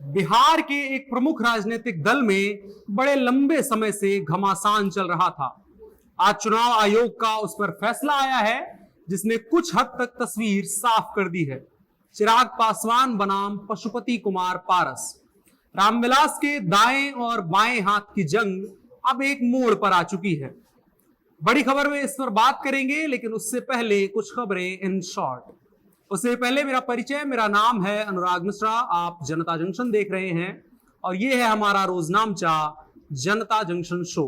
बिहार के एक प्रमुख राजनीतिक दल में बड़े लंबे समय से घमासान चल रहा था। आज चुनाव आयोग का उस पर फैसला आया है जिसने कुछ हद तक तस्वीर साफ कर दी है। चिराग पासवान बनाम पशुपति कुमार पारस। रामविलास के दाएं और बाएं हाथ की जंग अब एक मोड़ पर आ चुकी है। बड़ी खबर में इस पर बात करेंगे, लेकिन उससे पहले कुछ खबरें इन शॉर्ट। उससे पहले मेरा परिचय, मेरा नाम है अनुराग मिश्रा। आप जनता जंक्शन देख रहे हैं और ये है हमारा रोजनामचा जनता जंक्शन शो।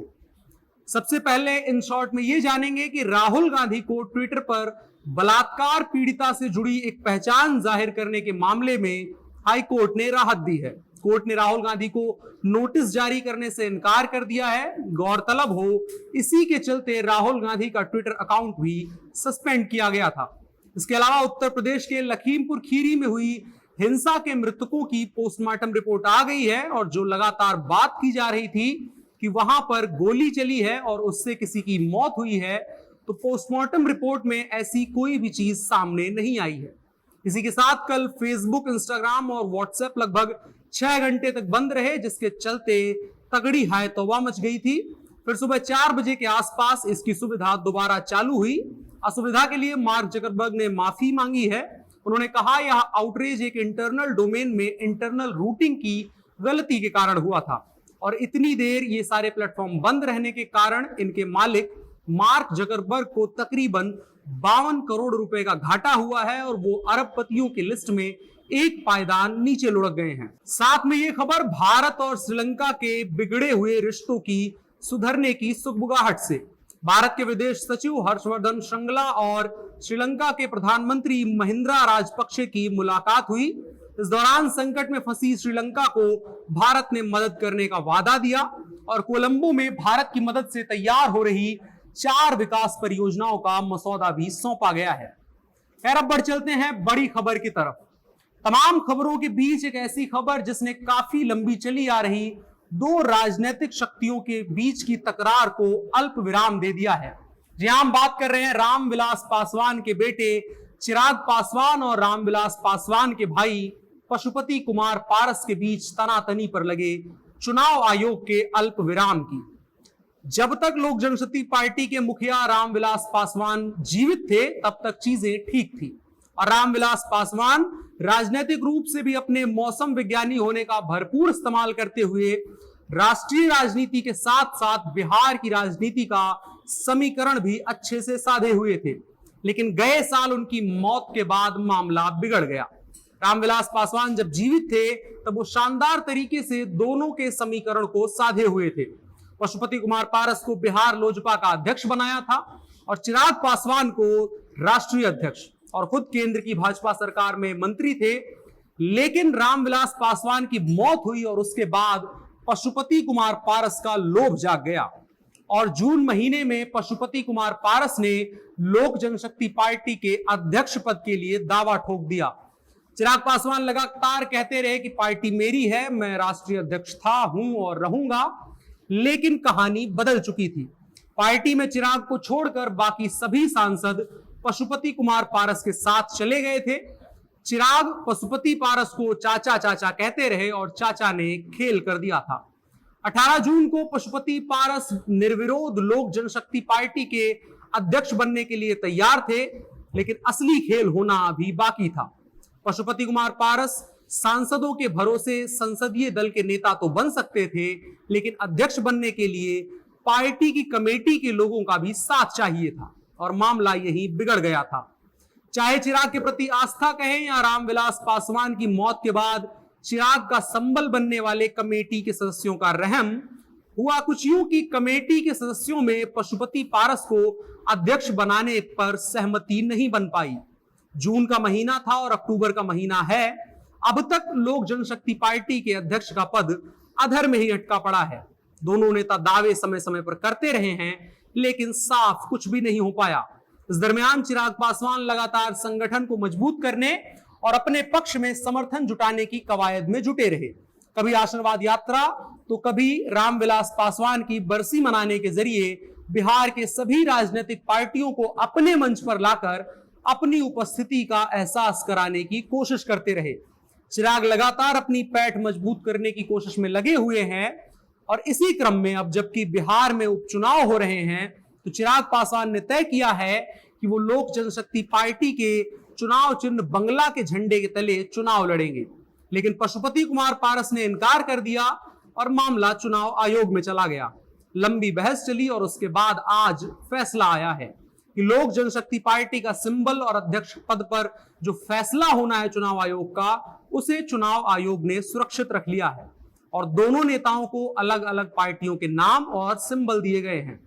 सबसे पहले इन शॉर्ट में ये जानेंगे कि राहुल गांधी को ट्विटर पर बलात्कार पीड़िता से जुड़ी एक पहचान जाहिर करने के मामले में हाई कोर्ट ने राहत दी है। कोर्ट ने राहुल गांधी को नोटिस जारी करने से इनकार कर दिया है। गौरतलब हो, इसी के चलते राहुल गांधी का ट्विटर अकाउंट भी सस्पेंड किया गया था। इसके अलावा उत्तर प्रदेश के लखीमपुर खीरी में हुई हिंसा के मृतकों की पोस्टमार्टम रिपोर्ट आ गई है और जो लगातार बात की जा रही थी कि वहां पर गोली चली है और उससे किसी की मौत हुई है, तो पोस्टमार्टम रिपोर्ट में ऐसी कोई भी चीज सामने नहीं आई है। इसी के साथ कल फेसबुक, इंस्टाग्राम और व्हाट्सएप लगभग 6 घंटे तक बंद रहे, जिसके चलते तगड़ी हाय तौबा मच गई थी। फिर सुबह 4 बजे के आसपास इसकी सुविधा दोबारा चालू हुई। असुविधा के लिए मार्क जकरबर्ग ने माफी मांगी है। उन्होंने कहा यह आउटरीच एक इंटरनल डोमेन में इंटरनल रूटिंग की गलती के कारण हुआ था और इतनी देर ये सारे प्लेटफॉर्म बंद रहने के कारण इनके मालिक मार्क जकरबर्ग को तकरीबन 52 करोड़ रुपए का घाटा हुआ है और वो अरबपतियों की लिस्ट में एक पायदान नीचे लुढ़क गए हैं। साथ में ये खबर भारत और श्रीलंका के बिगड़े हुए रिश्तों की सुधरने की सुगबुगाहट से। भारत के विदेश सचिव हर्षवर्धन श्रृंगला और श्रीलंका के प्रधानमंत्री महिंद्रा राजपक्षे की मुलाकात हुई। इस दौरान संकट में फंसी श्रीलंका को भारत ने मदद करने का वादा दिया और कोलंबो में भारत की मदद से तैयार हो रही 4 विकास परियोजनाओं का मसौदा भी सौंपा गया है। खैर, अब बढ़ चलते हैं बड़ी खबर की तरफ। तमाम खबरों के बीच एक ऐसी खबर जिसने काफी लंबी चली आ रही 2 राजनीतिक शक्तियों के बीच की तकरार को अल्प विराम दे दिया है। जी, हम बात कर रहे हैं रामविलास पासवान के बेटे चिराग पासवान और रामविलास पासवान के भाई पशुपति कुमार पारस के बीच तनातनी पर लगे चुनाव आयोग के अल्प विराम की। जब तक लोक जनशक्ति पार्टी के मुखिया रामविलास पासवान जीवित थे तब तक चीजें ठीक थी और रामविलास पासवान राजनीतिक रूप से भी अपने मौसम विज्ञानी होने का भरपूर इस्तेमाल करते हुए राष्ट्रीय राजनीति के साथ साथ बिहार की राजनीति का समीकरण भी अच्छे से साधे हुए थे। लेकिन गए साल उनकी मौत के बाद मामला बिगड़ गया। रामविलास पासवान जब जीवित थे तब वो शानदार तरीके से दोनों के समीकरण को साधे हुए थे। पशुपति कुमार पारस को बिहार लोजपा का अध्यक्ष बनाया था और चिराग पासवान को राष्ट्रीय अध्यक्ष, और खुद केंद्र की भाजपा सरकार में मंत्री थे। लेकिन रामविलास पासवान की मौत हुई और उसके बाद पशुपति कुमार पारस का लोभ जाग गया और जून महीने में पशुपति कुमार पारस ने लोक जनशक्ति पार्टी के अध्यक्ष पद के लिए दावा ठोक दिया। चिराग पासवान लगातार कहते रहे कि पार्टी मेरी है, मैं राष्ट्रीय अध्यक्ष था, हूं और रहूंगा। लेकिन कहानी बदल चुकी थी। पार्टी में चिराग को छोड़कर बाकी सभी सांसद पशुपति कुमार पारस के साथ चले गए थे। चिराग पशुपति पारस को चाचा चाचा कहते रहे और चाचा ने खेल कर दिया था। 18 जून को पशुपति पारस निर्विरोध लोक जनशक्ति पार्टी के अध्यक्ष बनने के लिए तैयार थे, लेकिन असली खेल होना अभी बाकी था। पशुपति कुमार पारस सांसदों के भरोसे संसदीय दल के नेता तो बन सकते थे, लेकिन अध्यक्ष बनने के लिए पार्टी की कमेटी के लोगों का भी साथ चाहिए था और मामला यही बिगड़ गया था। चाहे चिराग के प्रति आस्था कहें या रामविलास पासवान की मौत के बाद चिराग का संबल बनने वाले कमेटी के सदस्यों का रहम, हुआ कुछ यूं कि कमेटी के सदस्यों में पशुपति पारस को अध्यक्ष बनाने पर सहमति नहीं बन पाई। जून का महीना था और अक्टूबर का महीना है। अब तक लोक जनशक्ति पार्टी के अध्यक्ष का पद अधर में ही अटका पड़ा है। दोनों नेता दावे समय समय पर करते रहे हैं, लेकिन साफ कुछ भी नहीं हो पाया। इस दरमियान चिराग पासवान लगातार संगठन को मजबूत करने और अपने पक्ष में समर्थन जुटाने की कवायद में जुटे रहे। कभी आशीर्वाद यात्रा तो कभी रामविलास पासवान की बरसी मनाने के जरिए बिहार के सभी राजनीतिक पार्टियों को अपने मंच पर लाकर अपनी उपस्थिति का एहसास कराने की कोशिश करते रहे। चिराग लगातार अपनी पैठ मजबूत करने की कोशिश में लगे हुए हैं और इसी क्रम में अब जबकि बिहार में उपचुनाव हो रहे हैं तो चिराग पासवान ने तय किया है कि वो लोक जनशक्ति पार्टी के चुनाव चिन्ह बंगला के झंडे के तले चुनाव लड़ेंगे। लेकिन पशुपति कुमार पारस ने इनकार कर दिया और मामला चुनाव आयोग में चला गया। लंबी बहस चली और उसके बाद आज फैसला आया है कि लोक जनशक्ति पार्टी का सिंबल और अध्यक्ष पद पर जो फैसला होना है चुनाव आयोग का, उसे चुनाव आयोग ने सुरक्षित रख लिया है और दोनों नेताओं को अलग अलग पार्टियों के नाम और सिंबल दिए गए हैं।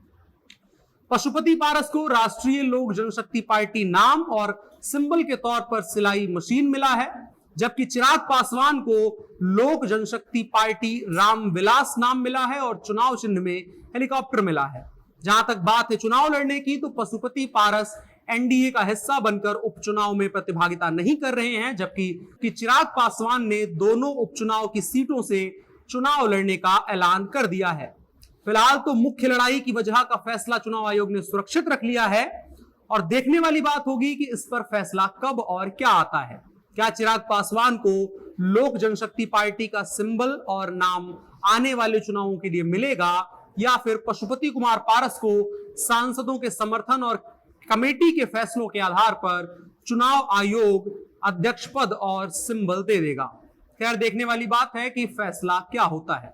पशुपति पारस को राष्ट्रीय लोक जनशक्ति पार्टी नाम और सिंबल के तौर पर सिलाई मशीन मिला है, जबकि चिराग पासवान को लोक जनशक्ति पार्टी रामविलास नाम मिला है और चुनाव चिन्ह में हेलीकॉप्टर मिला है। जहां तक बात है चुनाव लड़ने की, तो पशुपति पारस एनडीए का हिस्सा बनकर उपचुनाव में प्रतिभागिता नहीं कर रहे हैं, जबकि चिराग पासवान ने दोनों उपचुनाव की सीटों से चुनाव लड़ने का ऐलान कर दिया है। फिलहाल तो मुख्य लड़ाई की वजह का फैसला चुनाव आयोग ने सुरक्षित रख लिया है और देखने वाली बात होगी कि इस पर फैसला कब और क्या आता है। क्या चिराग पासवान को लोक जनशक्ति पार्टी का सिंबल और नाम आने वाले चुनावों के लिए मिलेगा या फिर पशुपति कुमार पारस को सांसदों के समर्थन और कमेटी के फैसलों के आधार पर चुनाव आयोग अध्यक्ष पद और सिंबल दे देगा। खैर, देखने वाली बात है कि फैसला क्या होता है।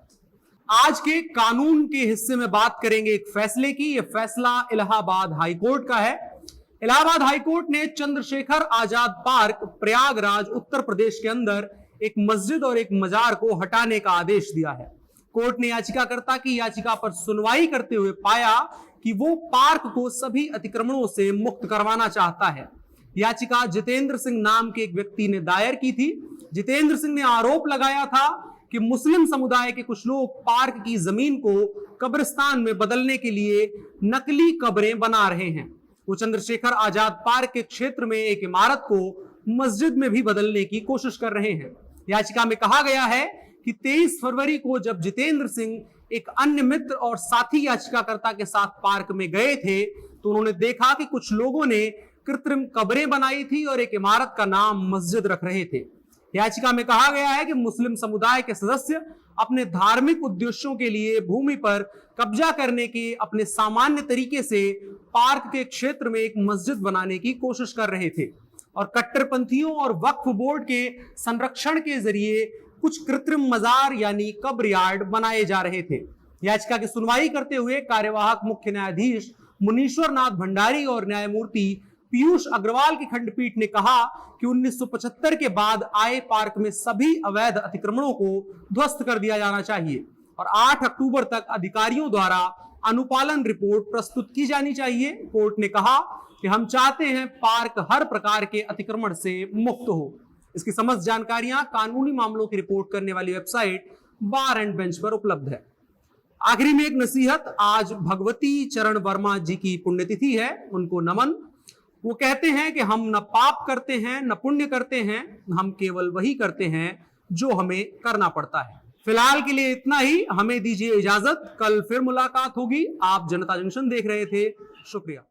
आज के कानून के हिस्से में बात करेंगे एक फैसले की। यह फैसला इलाहाबाद हाईकोर्ट का है। इलाहाबाद हाईकोर्ट ने चंद्रशेखर आजाद पार्क प्रयागराज उत्तर प्रदेश के अंदर एक मस्जिद और एक मजार को हटाने का आदेश दिया है। कोर्ट ने याचिकाकर्ता की याचिका पर सुनवाई करते हुए पाया कि वो पार्क को सभी अतिक्रमणों से मुक्त करवाना चाहता है। याचिका जितेंद्र सिंह नाम के एक व्यक्ति ने दायर की थी। जितेंद्र सिंह ने आरोप लगाया था कि मुस्लिम समुदाय के कुछ लोग पार्क की जमीन को कब्रिस्तान में बदलने के लिए नकली कब्रें बना रहे हैं। वो चंद्रशेखर आजाद पार्क के क्षेत्र में एक इमारत को मस्जिद में भी बदलने की कोशिश कर रहे हैं। याचिका में कहा गया है कि 23 फरवरी को जब जितेंद्र सिंह एक अन्य मित्र और साथी याचिकाकर्ता के साथ पार्क में गए थे तो उन्होंने देखा कि कुछ लोगों ने कृत्रिम कब्रें बनाई थी और एक इमारत का नाम मस्जिद रख रहे थे। याचिका में कहा गया है कि मुस्लिम समुदाय के सदस्य अपने धार्मिक उद्देश्यों के लिए भूमि पर कब्जा करने के अपने सामान्य तरीके से पार्क के क्षेत्र में एक मस्जिद बनाने की कोशिश कर रहे थे और कट्टरपंथियों और वक्फ बोर्ड के संरक्षण के जरिए कुछ कृत्रिम मजार यानी कब्र यार्ड बनाए जा रहे थे। याचिका की सुनवाई करते हुए कार्यवाहक मुख्य न्यायाधीश मुनीश्वर नाथ भंडारी और न्यायमूर्ति पीयूष अग्रवाल की खंडपीठ ने कहा कि 1975 के बाद आए पार्क में सभी अवैध अतिक्रमणों को ध्वस्त कर दिया जाना चाहिए और 8 अक्टूबर तक अधिकारियों द्वारा अनुपालन रिपोर्ट प्रस्तुत की जानी चाहिए। कोर्ट ने कहा कि हम चाहते हैं पार्क हर प्रकार के अतिक्रमण से मुक्त हो। इसकी समस्त जानकारियां कानूनी मामलों की रिपोर्ट करने वाली वेबसाइट बार एंड बेंच पर उपलब्ध है। आखिरी में एक नसीहत, आज भगवती चरण वर्मा जी की पुण्यतिथि है, उनको नमन। वो कहते हैं कि हम न पाप करते हैं न पुण्य करते हैं, हम केवल वही करते हैं जो हमें करना पड़ता है। फिलहाल के लिए इतना ही, हमें दीजिए इजाजत। कल फिर मुलाकात होगी। आप जनता जंक्शन देख रहे थे। शुक्रिया।